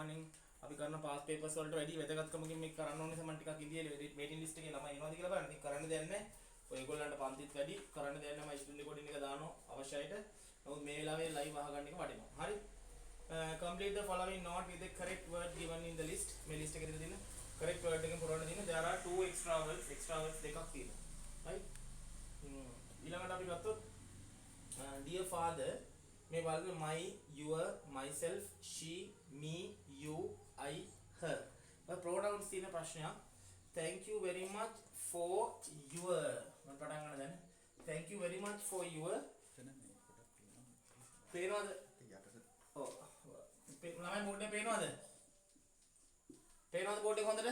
සාමාන්‍යයෙන් අපි කරන පාස් පේපර්ස් වලට වැඩි වැදගත්කමකින් මේක කරන්න ඕනේ සමන් ටිකක් ඉන්දියාවේ මේටින් ලිස්ට් එකේ ළමයි එනවාද කියලා බලන්න. ඉතින් කරන්න දෙයක් නැහැ. ඔයගොල්ලන්ට පන්තිත් වැඩි කරන්න දෙයක් නැහැ. මම ස්ටුඩන්ට් රෙකෝඩින් එක දානවා අවශ්‍යයිට. නමුත් මේ වෙලාවේ ලයිව් අහගන්න එක වටිනවා. හරි. Complete the following note with the correct word given in the list. මේ ලිස්ට් එකේ තියෙන correct word එකෙන් පුරවන්න තියෙන there are two extra words දෙකක් තියෙනවා. right. ඊළඟට අපි ගත්තොත් dear father මේ බලන්න my your myself she me you I her. මේ pronouns තියෙන ප්‍රශ්නයක්. Thank you very much for your මම පටන් ගන්න දැන්. Thank you very much for your පේනවද? ඔව්. ළමයි බෝඩ් එක පේනවද? පේනවද බෝඩ් එක හොඳට?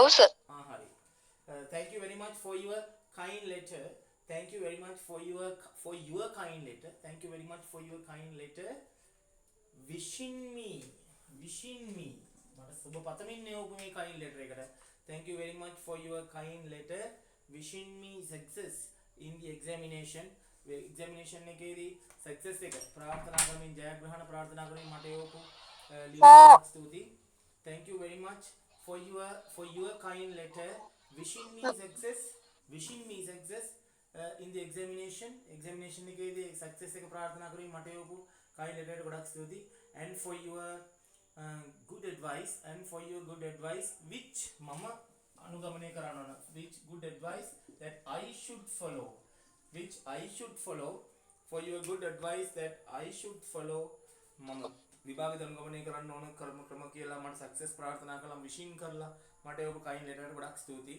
ඔව් සර්. හරි. Thank you very much for your kind letter. Thank you very much for your kind letter. Thank you very much for your kind letter. Wishing me. මට සුබ පතමින් නේ මේ kind letter එකට. Thank you very much for your kind letter. Wishing me success in the examination. examination එකේදී success එක ප්‍රාර්ථනා කරමින් ජයග්‍රහණ ප්‍රාර්ථනා කරමින් මට යොකු ලියන්න ස්තුතියි. Thank you very much for your kind letter. Wishing me success in the examination එකේදී success එක ප්‍රාර්ථනා කරමින් මට යොකු kind letter එකට ගොඩක් ස්තුතියි. And for your good advice which mama අනුගමනය කරන්න ඕන. which good advice that I should follow for your good advice that I should follow මම විභාගෙ අනුගමනය කරන්න ඕන ක්‍රම කියලා මට success ප්‍රාර්ථනා කළා wishing කරලා මට ඔබ kind letter එකට ගොඩක් ස්තුතියි.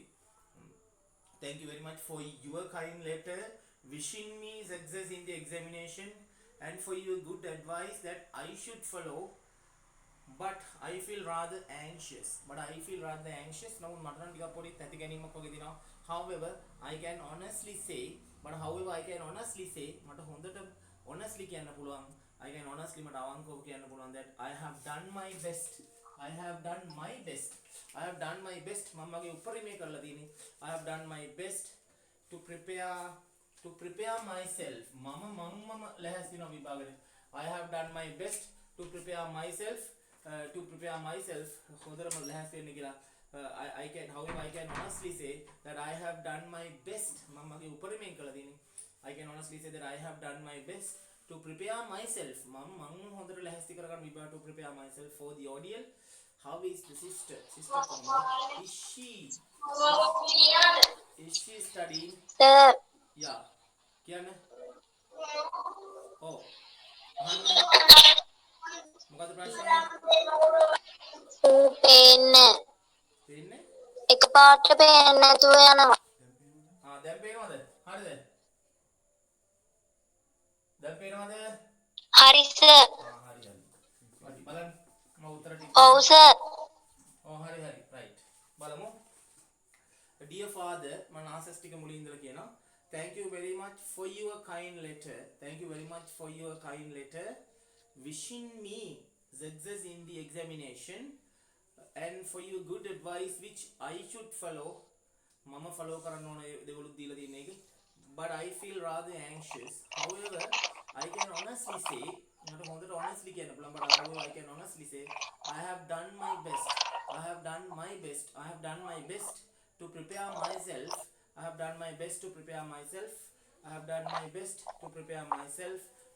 Thank you very much for your kind letter wishing me success in the examination and for your good advice that I should follow but I feel rather anxious නමුත් මට නම් ටිකක් පොඩි තැති ගැනීමක් වගේ දිනවා. however I can honestly say මට හොඳට honestly කියන්න පුළුවන් මට අවංකව කියන්න පුළුවන් that I have done my best මම මගේ උපරිමය කරලා තියෙන්නේ. I have done my best to prepare myself මම ලැහැස්ති වෙනවා විභාගෙට. I have done my best to prepare myself හොඳටම ලැහැස්ති වෙන්න කියලා. however I can honestly say that I have done my best මම මගේ උපරිමයෙන් කළා තියෙන්නේ. I can honestly say that I have done my best to prepare myself මම හොඳට ලැහැස්ති කරගන්න විභාග to prepare myself for the ordeal. How is the sister is she studying? Sir. yeah කියන්න. ඔව් මොකද ප්‍රශ්නේ? පේන්නේ පේන්නේ? එකපාරට පේන්නේ නැතුව යනවා. දැන් පේනවද? හරිද? දැන් පේනවද? හරි සර්. හරි. බලන්න මම උත්තර ටික. ඔව් සර්. හරි right. බලමු. Dear father මම ආන්සර්ස් ටික මුලින් ඉඳලා කියනවා. Thank you very much for your kind letter. Wishing me success in the examination and for your good advice which I should follow. Mama follow කරන්න ඕන දේවලුත් දීලා තියෙන එක. But I feel rather anxious. However, I can honestly say මට හොඳට honestly කියන්න පුළුවන්. But however, I can honestly say I have done my best to prepare myself. I have done my best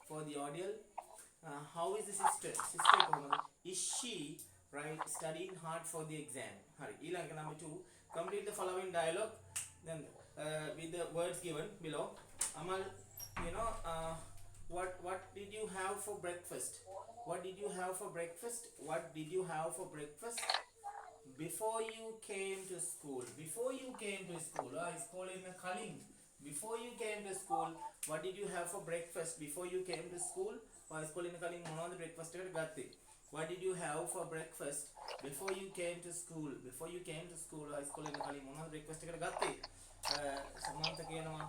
for the ordeal. How is the sister කොහොමද? Is she right studying hard for the exam? හරි. ඊළඟ number 2. Complete the following dialogue then with the words given below. Amal, what did you have for breakfast? Before you came to school. School in Kaling. Before you came to school, what did you have for breakfast? Before you came to school, school in Kaling මොනවද breakfast එකට ගත්තේ? What did you have for breakfast before you came to school? school in Kaling මොනවද breakfast එකට ගත්තේ? සමන්ත කියනවා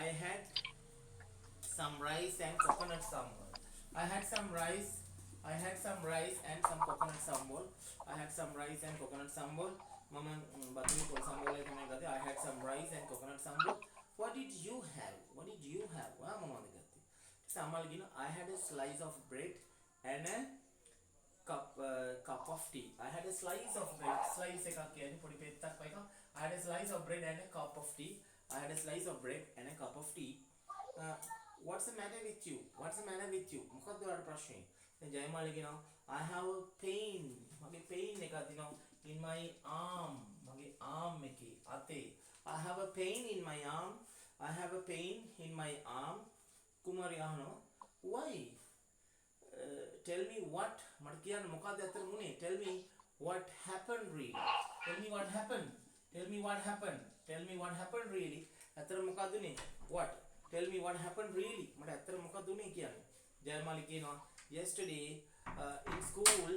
I had some rice and coconut sambal. I had some rice and some coconut sambal. මම බතුයි පොල් සම්බෝල එක තමයි ගත්තේ. I had some rice and coconut sambal. What did you have? මොනවද ගත්තේ? සමල් කියන I had a slice of bread and a cup of tea. I had a slice of bread. Slice එකක් කියන්නේ පොඩි පෙත්තක් වගේ. I had a slice of bread and a cup of tea. I had a slice of bread and a cup of tea. What's the matter with you? What's the matter with you? මොකක්ද ඔයාලට ප්‍රශ්නේ? දැන් ජයමාලි කියනවා I have a pain. මගේ pain එකක් දිනවා in my arm. මගේ arm එකේ අතේ. I have a pain in my arm. I have a pain in my arm. කුමාරි අහනවා why? Tell me what මට කියන්න මොකක්ද ඇත්තට මුනේ? Tell me what happened really. Tell me what happened. Tell me what happened. Tell me what happened really. ඇත්තට මොකක්ද උනේ? What? Tell me what happened really. මට ඇත්තට මොකක්ද උනේ කියන්නේ. ජයමාලි කියනවා yesterday in school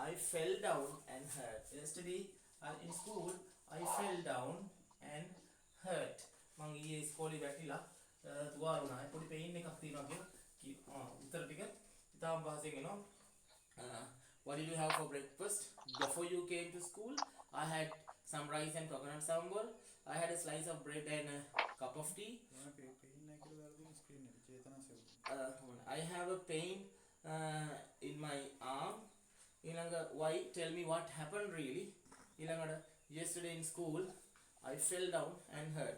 I fell down and hurt. Yesterday in school I fell down and hurt. මං ඊයේ ඉස්කෝලේ වැටිලා තුවාල වුණා. පොඩි පේන් එකක් තියෙනවා කියලා උත්තර ටික ඉතාලම භාෂෙන් එනවා. What did you have for breakfast? Before you came to school, I had some rice and coconut sambar. I had a slice of bread and a cup of tea. I have a pain in my arm. Why? Tell me what happened really. Yesterday in school, I fell down and hurt.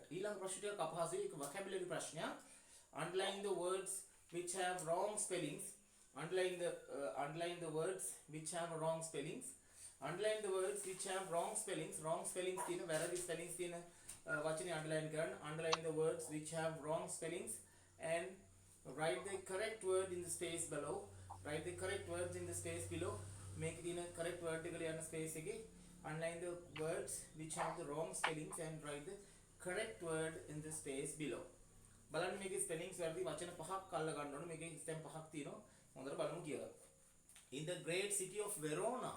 Vocabulary prashna. Underline the words which have wrong spellings. Underline the words which have wrong spellings. Underline the words which have wrong spellings. Wrong spellings තියෙන වැරදි spellings තියෙන වචනේ underline කරන්න. Underline the words which have wrong spellings and write the correct word in the space below. Write the correct words in the space below. Make it in a correct vertical යන space එකේ. Underline the words which have the wrong spellings and write the correct word in the space below. බලන්න මේකේ spellings වැරදි වචන පහක් අල්ල ගන්න ඕනේ. මේකේ ස්ටෙම් පහක් තියෙනවා. හොඳට බලමු කියලා. In the great city of Verona.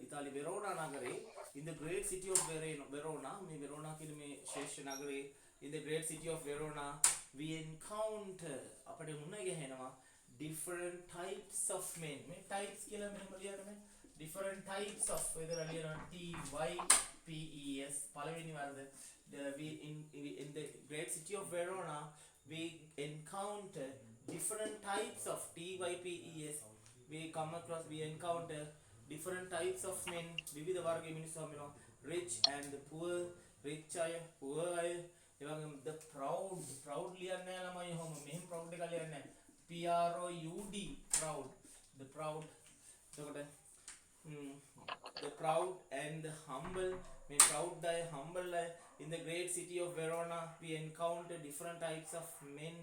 ඉතාලි වෙරෝනා නගරේ. In the great city of Verona. මේ වෙරෝනා කියන මේ ශ්‍රේෂ්ඨ නගරේ. In the great city of Verona we encounter අපිට මුණ ගැහෙනවා different types of men. මේ types කියලා මෙහෙම ලියන්නේ. Different types of whether ලියනවා T Y P E S පළවෙනි වර්ග. In the great city of Verona we encounter different types of TYPES. We encounter different types of men. විවිධ වර්ගයේ මිනිස්සු හම්බෙනවා. Rich and the poor. Rich අය, poor අය. ඒ වගේම the proud. Proud ලියන්නේ නැහැ ළමයි ඔහොම. මෙහෙම proud එක ලියන්නේ නැහැ. PROUD proud. The proud. එතකොට the proud and the humble. මේ proud අය, humble අය. In the great city of Verona we encounter different types of men.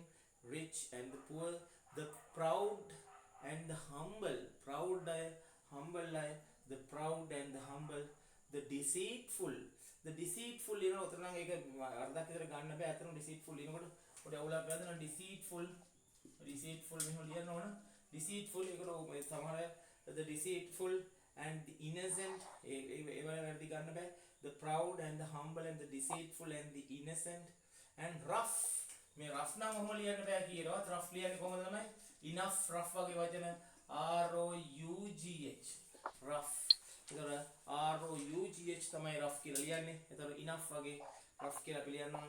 Rich and the poor, the proud and the humble. Proud humble the proud and the humble, the deceitful. The deceitful උතන නම් ඒක අර්ධයක් විතර ගන්න බෑ. අතන deceitful එනකොට පොඩි අවුලක් ගන්න deceitful මෙහෙම ලියන්න ඕන. deceitful ඒකට සමහර the deceitful and the innocent ඒ වැරදි ගන්න බෑ. The proud and the humble and the deceitful and the innocent and rough. මේ rough නම් ඔහොම ලියන්න බෑ කියනවා. rough ලියන්නේ කොහොමද ළමයි? enough rough වගේ වචන ROUGH rough. ඒතර ROUGH තමයි rough කියලා ලියන්නේ. ඒතර enough වගේ rough කියලා අපි ලියනවා.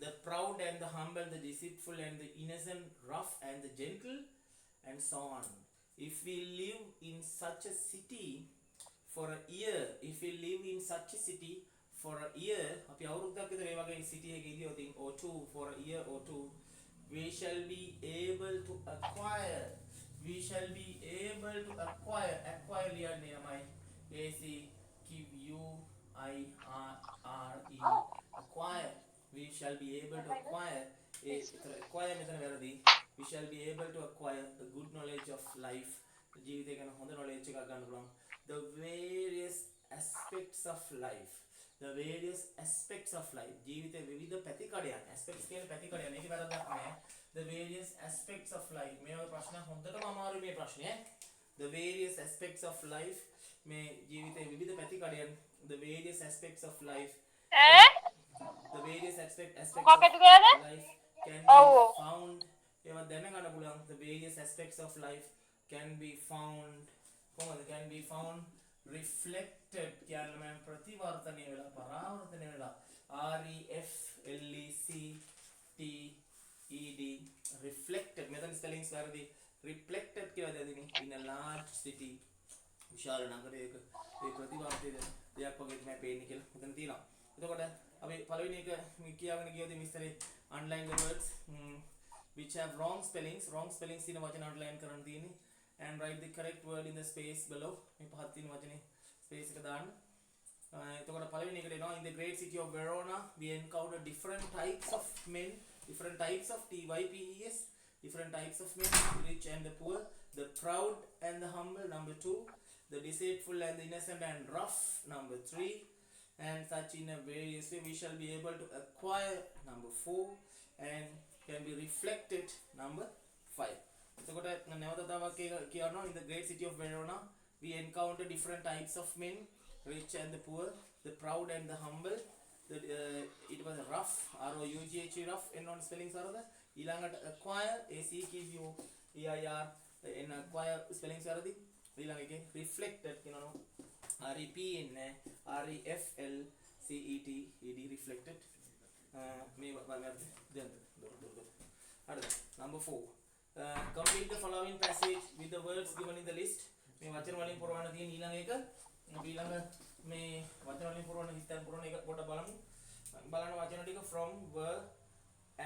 The proud and the humble, the deceitful and the innocent, rough and the gentle and so on. If we live in such a city for a year, if we live in such a city for a year, අපි අවුරුද්දක් විතර ඒ වගේ city එකක ඉඳියොත් or two for a year or two, we shall be able to acquire. We shall be able to acquire. Acquire ලියන්නේ ළමයි. ACQUIRE. Acquire. We shall be able to acquire. Acquire මෙතන වැරදි. We shall be able to acquire the good knowledge of life. ජීවිතය ගැන හොඳ knowledge එකක් ගන්න පුළුවන්. The various aspects of life. The various aspects of life. ජීවිතේ විවිධ පැතිකඩයන්. aspects කියන්නේ පැතිකඩයන්. මේකේ වැරද්දක් නැහැ. The various aspects of life. මේ වගේ ප්‍රශ්න හොඳටම අමාරුයි මේ ප්‍රශ්නේ. The various aspects of life. මේ ජීවිතේ විවිධ පැතිකඩයන්. The various aspects of life. The various aspects of life can be found. ඒවා දැනගන්න පුළුවන්. The various aspects of life can be found. කොහොමද? Can be found reflected කියන්නේ මම ප්‍රතිවර්තනය වෙලා පරාවර්තනය වෙලා REFLECTED reflected මෙතන ස්පෙලිංග්ස් වැරදි reflected කියලා දෙන්නේ in a large city විශාල නගරයක ඒ ප්‍රතිවාර්තයේ දෙයක් වගේ තමයි පේන්නේ කියලා මෙතන තියෙනවා. එතකොට අපි පළවෙනි එක කියාගෙන ගියොත් මිස්තරේ underline the words which have wrong spellings තියෙන වචන underline කරන්න තියෙන්නේ and write the correct word in the space below. මේ පහත් තියෙන වචනේ space එක දාන්න. එතකොට පළවෙනි එකට එනවා in the great city of Verona we encounter different types of men, different types of types, different types of men, rich and the poor, the proud and the humble, number 2, the deceitful and the innocent and rough, number 3, and such in a various way we shall be able to acquire, number 4, and can be reflected, number 5. එතකොට නැවත තවක් කියනවා in the great city of Verona we encounter different types of men, rich and the poor, the proud and the humble, it was rough, ROUGH rough and non spellings are the ඊළඟට acquire ACQUEIR and acquire spellings are the ඊළඟ එකේ reflected කියනවා REFLCETED reflected මේ වර්ග දැන් හරිද number 4 complete the following passage with the words given in the list මේ වචන වලින් පුරවන්න තියෙන ඊළඟ එක අපි ඊළඟ මේ වචන වලින් පුරවන්න හිතන් පුරවන එක පොඩ්ඩක් බලන්න වචන ටික from were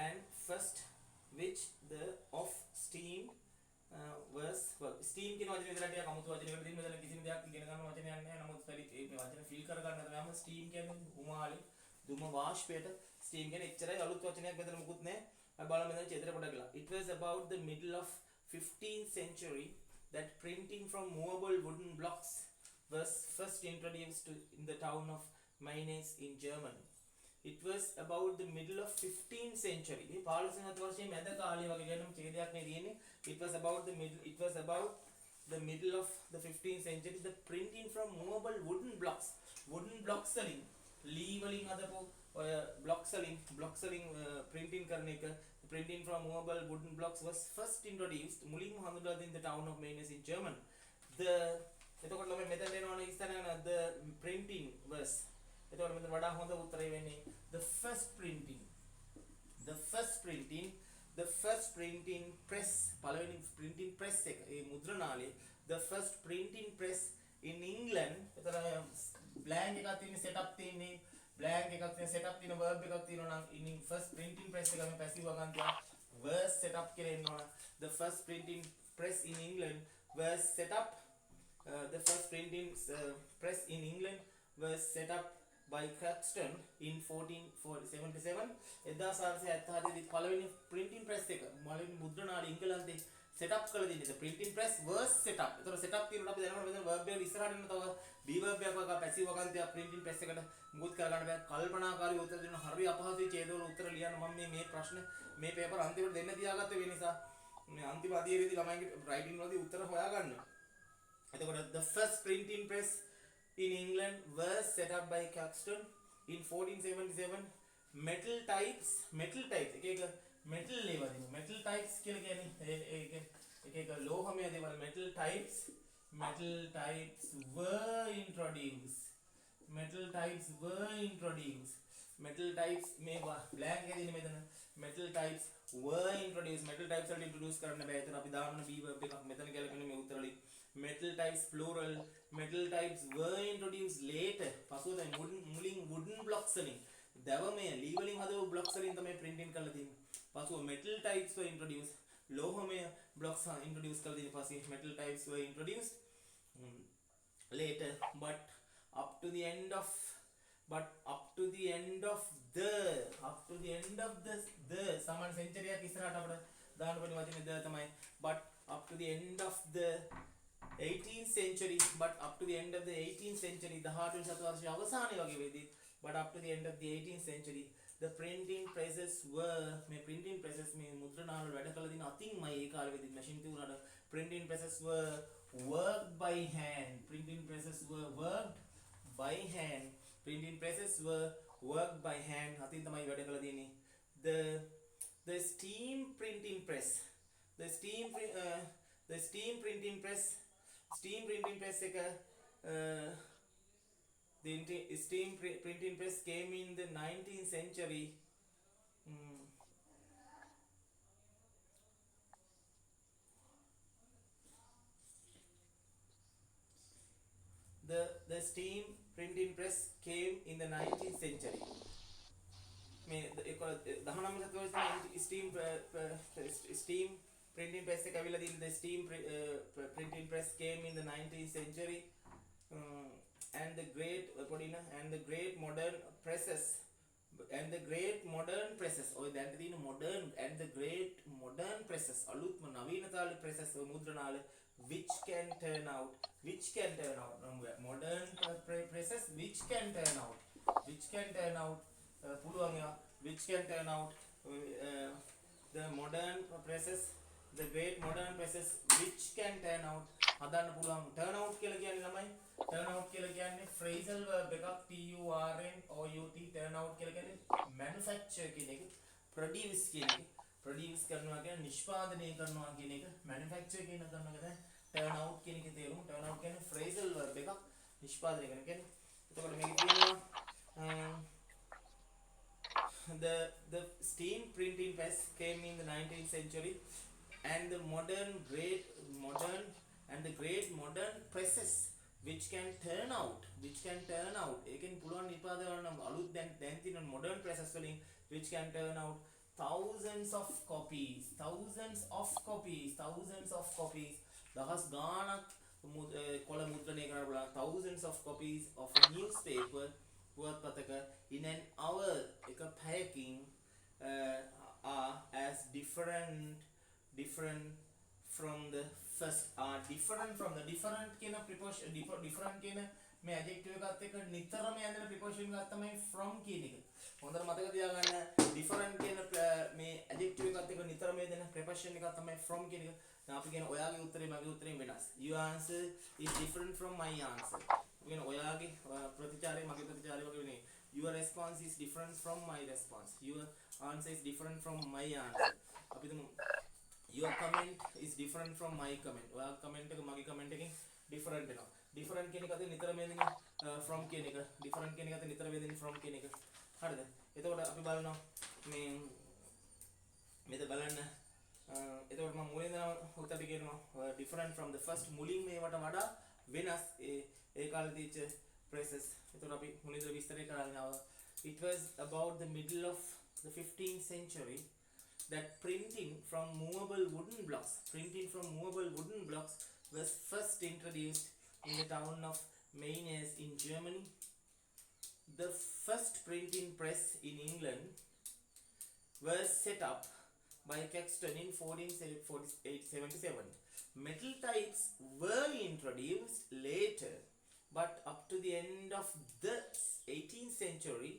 and first which the of steam was verb steam කියන වචනේ විතරක් ටිකක් අමුතු වචනයකට දෙන්න මෙතන කිසිම දෙයක් ඉගෙන ගන්න වචනයක් නැහැ නමුත් මේ වචන ෆීල් කර ගන්න තමයි steam කියන්නේ උමාලි දුම වාෂ්පයට steam කියන්නේ එච්චරයි අලුත් වචනයක් මෙතන මුකුත් නැහැ අපි බලමු මෙතන චේතර පොඩක් කියලා it was about the middle of 15th century that printing from movable wooden blocks was first introduced in the town of Mainz in Germany. It was about the middle of 15th century. මේ 15th වර්ෂයේ මැද කාලය වගේ ගැනම ඡේදයක් නේ තියෙන්නේ. It was about the middle of the 15th century the printing from movable wooden blocks. Wooden blocks වලින් ලී වලින් හදපු ඔය blocks වලින් printing කරන එක printing from movable wooden blocks was first introduced මුලින්ම හඳුන්වලා in the town of Mainz in Germany. එතකොට ළමයි මෙතන දෙනවනේ ඉස්සරහන the printing verse. එතකොට මෙතන වඩා හොඳ උත්තරය වෙන්නේ the first printing press පළවෙනි printing press එක ඒ මුද්‍රණාලය the first printing press in England. එතන blank එකක් තියෙන setup තියෙන්නේ blank එකක් තියෙන setup තියෙන verb එකක් තියෙනවා නම් in first printing press එක මේ passive වගන්තිය verse setup කියලා එනවා. The first printing press in England was set up the first printing press in England was set up by Caxton in 1477. 1877 දී පළවෙනි printing press එක පළවෙනි මුද්‍රණාලය ඉංගලන්තේ set up කළ දෙන්නේ. the printing press was set up. ඒතර set up කියනකොට අපි දැනගන්න මෙතන verb එක ඉස්සරහට එන්න තව be verb එකක් වගේ passive වගන්තිය printing press එකට මුකුත් කරගන්න බෑ. කල්පනාකාරී උත්තර දෙන්න හරිය අපහසුයි ඡේදවල උත්තර ලියන්න මම මේ ප්‍රශ්න මේ පේපර් අන්තිමට දෙන්න තියාගත්තේ ඒ නිසා මේ අන්තිම අධීරයේදී ළමයින්ගේ writing වලදී උත්තර හොයාගන්න. එතකොට the first printing press in England was set up by Caxton in 1477. metal types එක metal ලේවල් metal types කියලා කියන්නේ එක ලෝහමය දේවල් metal types were introduced metal types මේ blank එකේ තියෙන මෙතන metal types were introduced metal types වලට introduce කරන්න බෑ. ඒතර අපි දාන්න be verb එකක් මෙතන ගැලපෙන්නේ මේ උත්තර වලින් metal types plural metal types were introduced later පසුව තමයි මුලින් wooden blocks වලින් දවමය ලී වලින් හදපු blocks වලින් තමයි printing කරලා තියෙන්නේ. පසුව metal types were introduced ලෝහමය blocks introduce කරලා තියෙන්නේ. පස්සේ metal types were introduced later but up to the end of the සමාන century එකක් ඉස්සරහට අපිට දාන්න පුළුවන් වචනේ ද තමයි but up to the end of the 18th century 18th century අවසානයේ වගේ වෙදී but up to the end of the 18th century the printing presses were මේ printing presses මේ මුද්‍රණාල වැඩ කළ දින අතින්මයි ඒ කාලේ වෙදී machine තිබුණාට printing presses were worked by hand අතින් තමයි වැඩ කළ දෙන්නේ. the steam printing press එක the steam printing press came in the 19th century. steam printing press came in the 19th century. මේ 19 සතවර්ෂයේ steam printing press එක ඇවිල්ලා තියෙන the steam printing press came in the 19th century. And the great modern presses ඔය දැන් තියෙන modern and the great modern presses අලුත්ම නවීන තාලේ presses මුද්‍රණාල which can turn out modern presses which can turn out පුළුවන් ඒවා which can turn out the modern presses the great modern presses which can turn out හදන්න පුළුවන් turn out කියලා කියන්නේ ළමයි turn out කියලා කියන්නේ phrasal verb එකක් turn out turn out කියලා කියන්නේ manufacture කියන එක produce කියන එක produce කරනවා කියන්නේ නිෂ්පාදනය කරනවා කියන එක manufacture කියන කරනවා කියන්නේ turn out කියන එකේ තේරුම turn out කියන්නේ phrasal verb එකක් නිෂ්පාදනය කරන කියන්නේ එතකොට මේකේ තියෙනවා the steam printing press came in the 19th century and the great modern presses which can turn out ඒකෙන් පුළුවන් නිපාත කරන්න අලුත් දැන් තියෙන modern presses වලින් which can turn out thousands of copies දහස් ගාණක් කොළ මුද්‍රණය කරන්න පුළුවන් thousands of copies of a newspaper පුවත්පතක in an hour එක පැයකින් are as different from the first different කියන preposition different කියන මේ adjective එකත් එක්ක නිතරම යන preposition එකක් තමයි from කියන එක. හොඳට මතක තියාගන්න different කියන මේ adjective එකත් එක්ක නිතරම යන preposition එකක් තමයි from කියන එක. දැන් අපි කියන ඔයාගේ උත්තරේ මගේ උත්තරෙන් වෙනස්. Your answer is different from my answer. කියන ඔයාගේ ප්‍රතිචාරය මගේ ප්‍රතිචාරය වගේ නෙවෙයි. Your response is different from my response. Your answer is different from my answer. අපි තුමු your comment is different from my comment. ඔයා comment එක මගේ comment එකෙන් different වෙනවා. different කියන එක අතේ නිතර මෙන්නේ from කියන එක. different කියන එක අතේ නිතර වෙන්නේ from කියන එක. හරිද? එතකොට අපි බලනවා මේ මෙතන බලන්න එතකොට මම මුලින්ම උත්තරේ කියනවා different from the first මුලින් මේවට වඩා වෙනස් ඒ කාලේ තියච්ච presses. එතකොට අපි මුලින්ම විස්තරය කරගෙන it was about the middle of the 15th century that printing from movable wooden blocks was first introduced in the town of Mainz in Germany. The first printing press in England was set up by Caxton in 1477. Metal types were introduced later, but up to the end of the 18th century,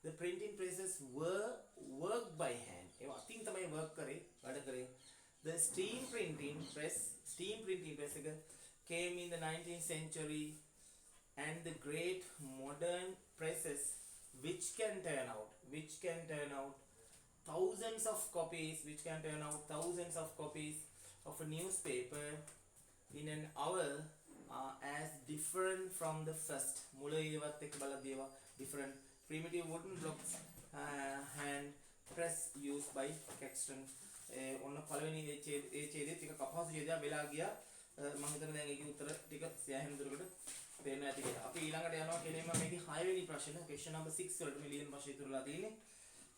the printing presses were worked by hand. The steam printing press came in the 19th century, and the great modern presses which can turn out thousands of copies of a newspaper in an hour are as different from the first. Different primitive wooden blocks hand press used by Caxton. ඔන්න පළවෙනි ඒ ඡේදයේ ටික කපහසු ඡේදයක් වෙලා ගියා. මම හිතන්නේ දැන් ඒකේ උත්තර ටික සෑහෙන දුරකට තේරෙනවා ඇති කියලා. අපි ඊළඟට යනවා කෙනෙක්ම මේකේ 6 වෙනි ප්‍රශ්න question number 6 වලට මේ ලියන ප්‍රශ්න ඉතුරුලා තියෙන්නේ.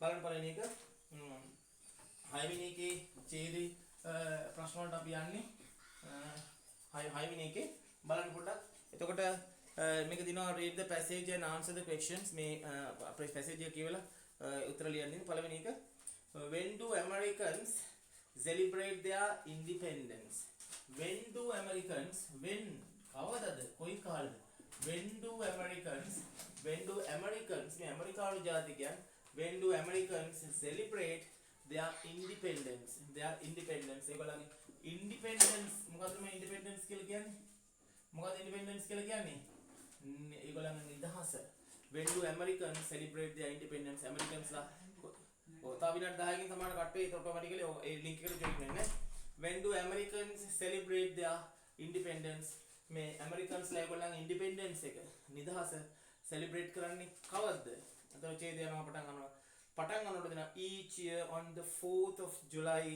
බලන්න පළවෙනි එක 6 වෙනි එකේ ඡේදේ ප්‍රශ්න වලට අපි යන්නේ 6 වෙනි එකේ බලන්න පොඩ්ඩක්. එතකොට මේක දිනවා read the passage and answer the questions. මේ passage එක කියවලා උත්තර ලියන්නේ. පළවෙනි එක when do Americans celebrate their independence? When කවදද කොයි කාලෙද? when do Americans මේ ඇමරිකානු ජාතිකයන් when do Americans celebrate their independence? ඒගොල්ලන්ගේ independence මොකද්ද මේ independence කියලා කියන්නේ? මොකද්ද independence කියලා කියන්නේ? ඒගොල්ලන්ගේ නිදහස. when do Americans celebrate their independence? Americans ලා තව විනාඩි 10කින් සමාන කට් වෙයි. ඒක ඔටෝමැටිකලි ඒ ලින්ක් එකට ජොයින් වෙන්න. when do Americans celebrate their independence? මේ Americans ලා ඒගොල්ලන්ගේ independence එක නිදහස celebrate කරන්නේ කවද්ද? අතන ඡේදය යනවා පටන් ගන්නකොට දෙනවා each year on the 4th of July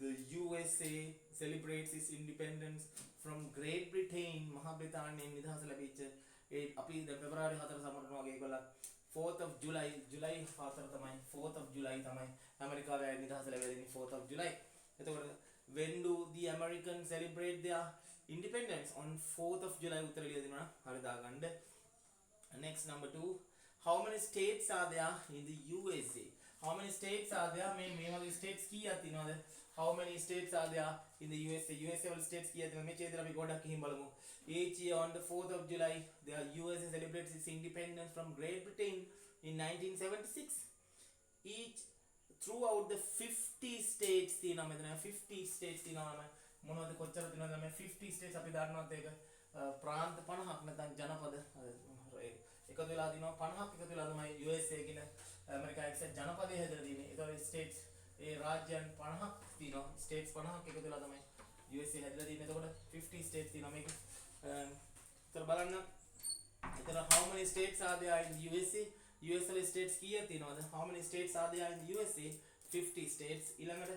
the USA celebrates its independence from Great Britain. මහා බ්‍රිතාන්‍යයෙන් නිදහස ලැබිච්ච ඒ අපි දැන් පෙබරවාරි 4 සමරනවා වගේ ඒගොල්ලන් 4th of July July 4 තමයි 4th of July තමයි ඇමරිකාවේ නිදහස ලැබෙන්නේ 4th of July. එතකොට when do the Americans celebrate their independence? On 4th of July උත්තර ලියලා දෙනවා. හරි දාගන්න. Next number 2. How many states are there in the USA? How many states are there? මේ වගේ states කීයක් තියෙනවද? How many states are there in the USA? USA වල states කීයක් තියෙනවද? මේ චේතන අපි ගොඩක් ගිහින් බලමු. Each year on the 4th of July, the USA celebrates its independence from Great Britain in 1976. Each throughout the 50 states තියෙනවා මෙතන 50 states තියෙනවා මොනවද කොච්චර තියෙනවද මේ 50 states අපි දන්නවත් ඒක ප්‍රාන්ත 50ක් නැත්නම් ජනපද එකතු වෙලා තිනවා 50ක් එකතු වෙලා තමයි USA කියන ඇමරිකා එක්සත් ජනපදයේ හැදලා තියෙන්නේ. ඒතකොට states ඒ රාජ්‍යයන් 50ක් තියෙනවා. states 50ක් එකතු වෙලා තමයි USA හැදලා තියෙන්නේ. එතකොට 50 states තියෙනවා මේක. ඒතර බලන්න. ඒතර how many states are there in the USA? USA states කීයක් තියෙනවද? How many states are there in the USA? 50 states. ඊළඟට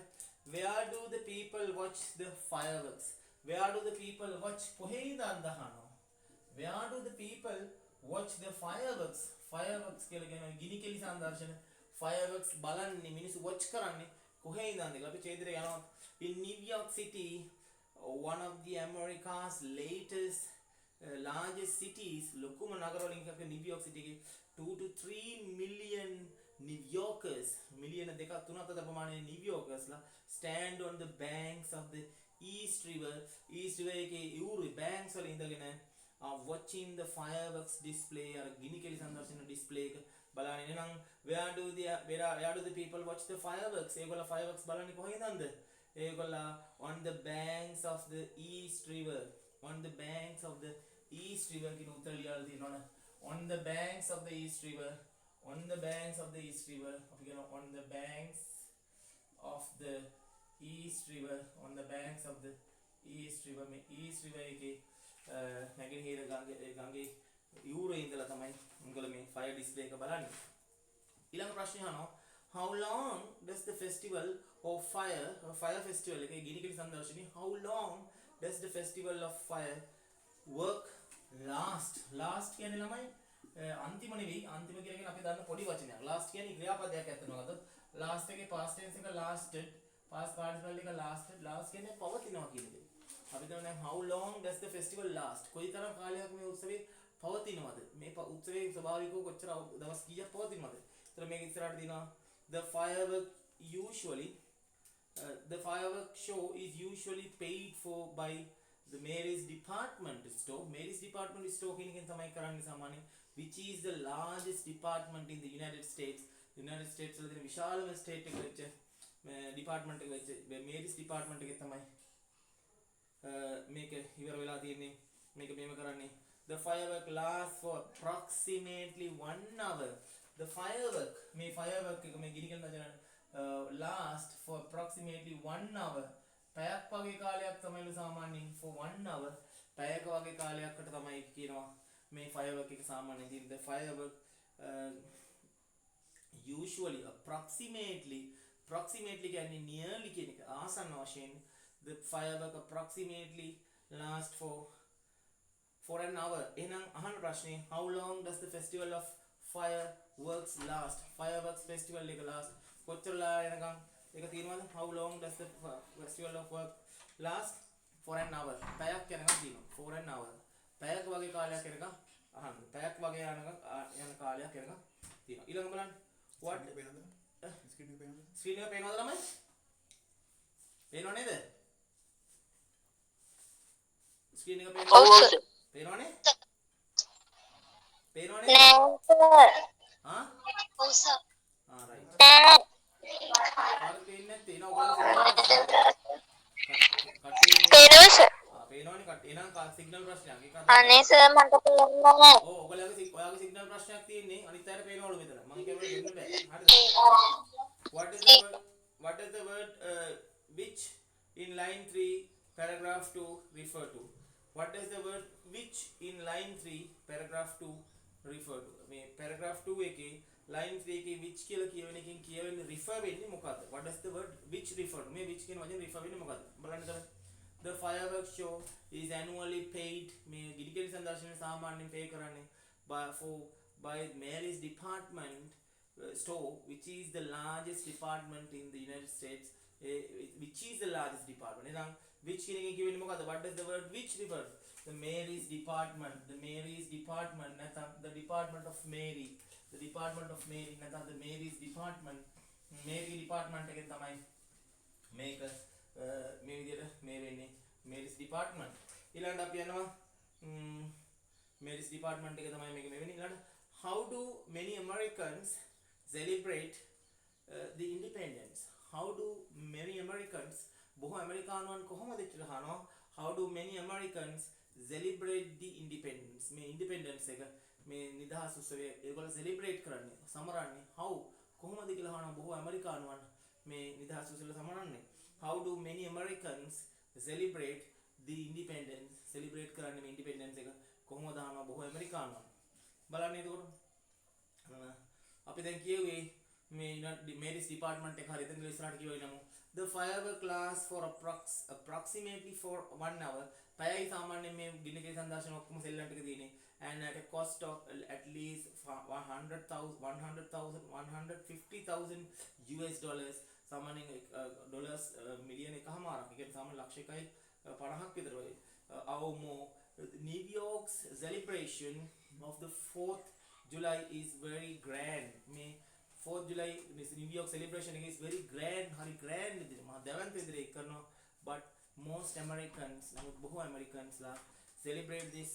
where do the people watch the fireworks? Where do the people watch? කොහෙද අඳහනවා? Where do the people watch the fireworks? Fireworks කියලා කියන ගිනි කෙලි සංදර්ශන fireworks බලන්නේ මිනිස්සු watch කරන්නේ කොහේ ඉඳන්ද කියලා අපි චේතනය යනවා. In New York City, one of the America's latest largest cities, ලොකුම නගර වලින් එකක New York City එකේ 2 to 3 million New Yorkers, මිලියන 2-3 අතර ප්‍රමාණයේ New Yorkers ලා stand on the banks of the East River. East River එකේ ඉවුරු banks වල ඉඳගෙන are watching the fireworks display or ගිනි කෙලි සංදර්ශන display එක බලන්නේ. එහෙනම් where do the people watch the fireworks? ඒගොල්ලෝ fireworks බලන්නේ කොහෙන්ද? ඒගොල්ලෝ on the banks of the East River. On the banks of the East River කියන උත්තර ලියලා තියෙනවනේ. On the banks of the East River. On the banks of the East River. අපි කියනවා on the banks of the East River. On the banks of the East River. මේ East River එකේ නැගෙනහිර ගඟේ ඉවුරේ ඉඳලා තමයි උන්ගල මේ fire display එක බලන්නේ. ඊළඟ ප්‍රශ්නේ අහනවා how long does the festival of fire festival එකේ ගිනි කෙලි සංදර්ශනයේ how long does the festival of fire work last කියන්නේ ළමයි අන්තිම නෙවෙයි අන්තිම කියන්නේ අපි දන්න පොඩි වචනයක් last කියන්නේ ක්‍රියාපදයක් ඇත්තටම ගත්තොත් last එකේ past tense එක lasted past participle එක lasted last කියන්නේ පවතිනවා කියන එක. අපි දන්නවා how long does the festival last කොයිතරම් කාලයක් මේ උත්සවේ පවතිනවද මේ උත්සවේ ස්වභාවිකව කොච්චර දවස් කීයක් පවතිනවද. ඒතර මේක ඉස්සරහට දිනවා the firework show is usually paid for by the Mary's department store. Mary's department store කියනකින් තමයි කරන්නේ සාමාන්‍යයෙන්. Which is the largest department in the United States? United States වල තියෙන විශාලම ස්ටේට් එක වෙච්ච department එක වෙච්ච Mary's department එකේ තමයි මේක ඉවර වෙලා තියෙන්නේ. මේක මෙහෙම කරන්නේ the firework lasts for approximately 1 hour. The firework මේ firework එක මේ ගිනි කෙලි නජන last for approximately 1 hour. පැයක් වගේ කාලයක් තමයිලු සාමාන්‍යයෙන් for 1 hour. පැයක වගේ කාලයකට තමයි කියනවා මේ firework එක සාමාන්‍යයෙන් තියෙන. The firework usually approximately කියන්නේ nearly කියන එක ආසන්න වශයෙන් the firework approximately last for an hour. එහෙනම් අහන ප්‍රශ්නේ how long does the festival of fireworks last? Fireworks festival එක last කොච්චරලා යනකම් ඒක තියෙනවද? How long does the festival of work last? For an hour. පැයක් යනකම් තියෙනවා. For an hour. පැයක් වගේ කාලයක් යනකම් අහන්න. පැයක් වගේ යන කාලයක් යනකම් තියෙනවා. ඊළඟ බලන්න. What ස්ක්‍රීන් එක පේනවද ළමයි? පේනව නේද? ස්ක්‍රීන් එක පේනවද? පේනවනේ? පේනවනේ? නෑ හා? ඔව් සර්. right. නෑ කාට පේන්නේ නැත්තේ? එන ඔයගොල්ලෝ පේනවා සර්. පේනවනේ කට. එහෙනම් සිග්නල් ප්‍රශ්නයක්. ඒක අනේ සර් මට පේන්නේ නෑ. ඔව් ඔයගොල්ලෝගේ සිග්නල් ප්‍රශ්නයක් තියෙන්නේ. අනිත් අයට පේනවලු මෙතන. මම කියවල දෙන්න බෑ. හරිද? What is the word which in line 3 paragraph 2 refer to? What does the word which in line 3 paragraph 2 refer to? මේ paragraph 2 එකේ line 3 එකේ which කියලා කියවෙන එකෙන් කියවෙන්නේ refer වෙන්නේ මොකද්ද? What does the word which refer to? මේ which කියන වචනේ refer වෙන්නේ මොකද්ද? බලන්න The fireworks show is annually paid මේ ගිනිකෙලි සංදර්ශනය සාමාන්‍යයෙන් pay කරන්නේ by Mary's department store, which is the largest department in the United States. Which is the largest department? එහෙනම් which කියන එකේ කියවෙන්නේ මොකද්ද? What does the word which refer? The Mary's department. The Mary's department නැත්නම් the department of Mary. The department of Mary නැත්නම් the Mary's department. Mary department එකෙන් තමයි මේක මේ විදිහට මේ වෙන්නේ Mary's department. ඊළඟට අපි යනවා Mary's department එක තමයි මේක මේ වෙන්නේ. ඊළඟට how do many Americans celebrate the independence? How do many Americans බොහෝ ඇමරිකානුවන් කොහොමද කියලා අහනවා. How do many Americans celebrate the independence? මේ independence එක මේ නිදහස් උත්සවය ඒගොල්ලෝ celebrate කරන්නේ සමරන්නේ how කොහොමද කියලා අහනවා. බොහෝ ඇමරිකානුවන් මේ නිදහස් උත්සවය සමරන්නේ. How do many Americans celebrate the independence? Celebrate කරන්නේ මේ independence එක කොහොමද අහනවා බොහෝ ඇමරිකානුවන්. බලන්න එතකොට අපි දැන් කියුවේ මේ Mary's department එක හරියට ඉතින් ඉස්සරහට කියවෙයි නමු. The firework lasts for approximately for 1 hour. පැයයි සාමාන්‍යයෙන් මේ ගිනිකෙලි සංදර්ශන ඔක්කොම සෙල්ලම් ටික තියෙන්නේ. And at a cost of at least 150,000 US dollars. සාමාන්‍යයෙන් ඩොලර්ස් මිලියන එකමාරක්. ඒ කියන්නේ සාමාන්‍ය ලක්ෂ 1.50ක් විතර වෙයි. Or more. New York's celebration of the 4th July is very grand. මේ 4th July New York celebration is very grand. Hari grand විදිහට මහා දැවැන්ත විදිහට කරනවා. But most Americans, නමුත් බොහෝ Americans ලා celebrate this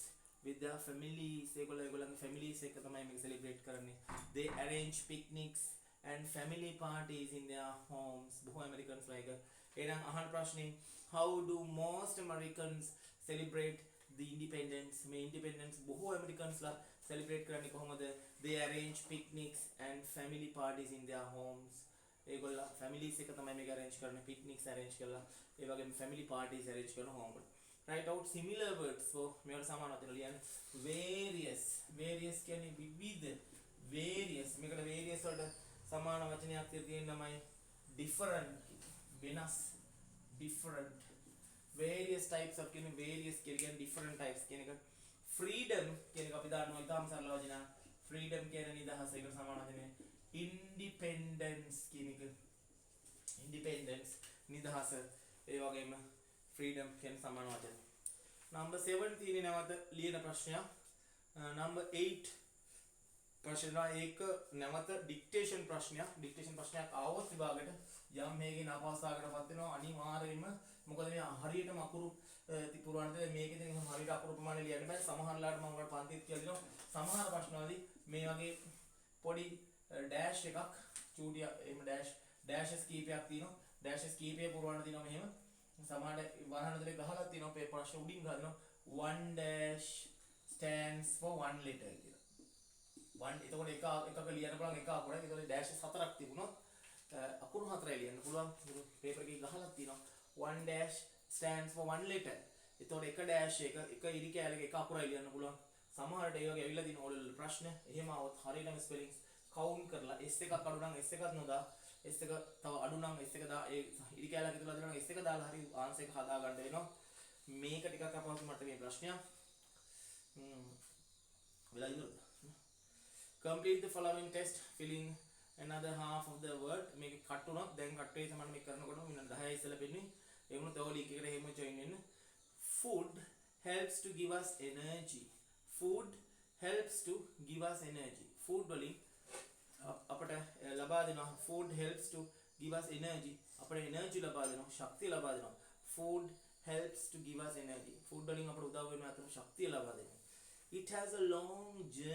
with their families. ඒගොල්ලන්ගේ families එක තමයි මේක celebrate කරන්නේ. They arrange picnics and family parties in their homes. බොහෝ Americans ලා එක. එහෙනම් අහන ප්‍රශ්නේ how do most Americans celebrate the independence? මේ independence බොහෝ Americans ලා celebrate කරන්නේ කොහොමද? They arrange picnics and family parties in their homes. ඒගොල්ලෝ families එක තමයි මේක arrange කරන්නේ, picnics arrange කරලා ඒ වගේම family parties arrange කරන home. Write out similar words. So මේවට සමාන වචන ලියන්න. Various කියන්නේ විවිධ. Various මේකට various වලට සමාන වචනයක් තියෙනමයි different වෙනස් different. Various types of කියන්නේ various කියන්නේ different types කියන එක. Freedom කියන එක අපි දානවා ඉතාලම සරල වචනයක්. Freedom කියන නිදහස ඒකට සමාන වචනය. Independence කියන එක. Independence නිදහස ඒ වගේම freedom කියන සමාන වචන. Number 7 තියෙන නැවත ලියන ප්‍රශ්නයක්. Number 8 ප්‍රශ්න එක නැවත dictation ප්‍රශ්නයක්. Dictation ප්‍රශ්නයක් ආවොත් විභාගයට යම් මේකේ අපහසුතාවකටපත් වෙනවා අනිවාර්යයෙන්ම. මොකද මේ හරියටම අකුරු පුරවන්නද මේකෙන් හරියට අකුරු ප්‍රමාණය ලියන්න බෑ. සමහරලාට මම ඔයාලට පන්තිත් කියලා දෙනවා. සමහර ප්‍රශ්නවලදී මේ වගේ පොඩි ඩෑෂ් එකක් චූටි එහෙම ඩෑෂස් කීපයක් තියෙනවා. ඩෑෂස් කීපය පුරවන්න තියෙනවා මෙහෙම. සමහරට වරහනදේ ගහලා තියෙනවා මේ ප්‍රශ්න උඩින් ගන්නවා. one dash stands for one letter කියලා. one එතකොට එකක ලියන්න බලන්න එක අකුරයි. ඒතකොට ඩෑෂස් හතරක් තිබුණොත් අකුරු හතරයි ලියන්න පුළුවන්. පේපර් එකේ ගහලා තියෙනවා. one dash stands for one letter. එතකොට එක ඩෑෂ් එක ඉරි කැලක එක අකුරයි ලියන්න පුළුවන්. සමහරට ඒ වගේ ඇවිල්ලා තියෙන ඕලෙවල් ප්‍රශ්න එහෙම આવොත් හරියටම ස්පෙලිංස් කවුන්ට් කරලා S එකක් අඩු නම් S එකක් නොදා S එක තව අඩු නම් S එක දා ඒ ඉරි කැලක ඉදලා දෙනවා S එක දාලා හරි ආන්සර් එක හදා ගන්න වෙනවා. මේක ටිකක් අපහසු මට්ටමේ ප්‍රශ්නයක්. වෙලා ඉවරද? Complete the following test filling another half of the word. මේක කට් උනොත් දැන් කට් වෙයි සමහර මේක කරනකොට විනාඩි 10යි ඉස්සෙල්ලා පෙන්නේ. ඒ වුණත් ඔය ලීක් එකට එහෙම join වෙන්න. Food helps to give us energy. Food helps to give us energy. Food වලින් අපට ලබා දෙනවා. Food helps to give us energy. අපට energy ලබා දෙනවා. ශක්තිය ලබා දෙනවා. Food helps to give us energy. Food වලින් අපට උදව් වෙනවා අතන ශක්තිය ලබා දෙනවා. It has a long journey.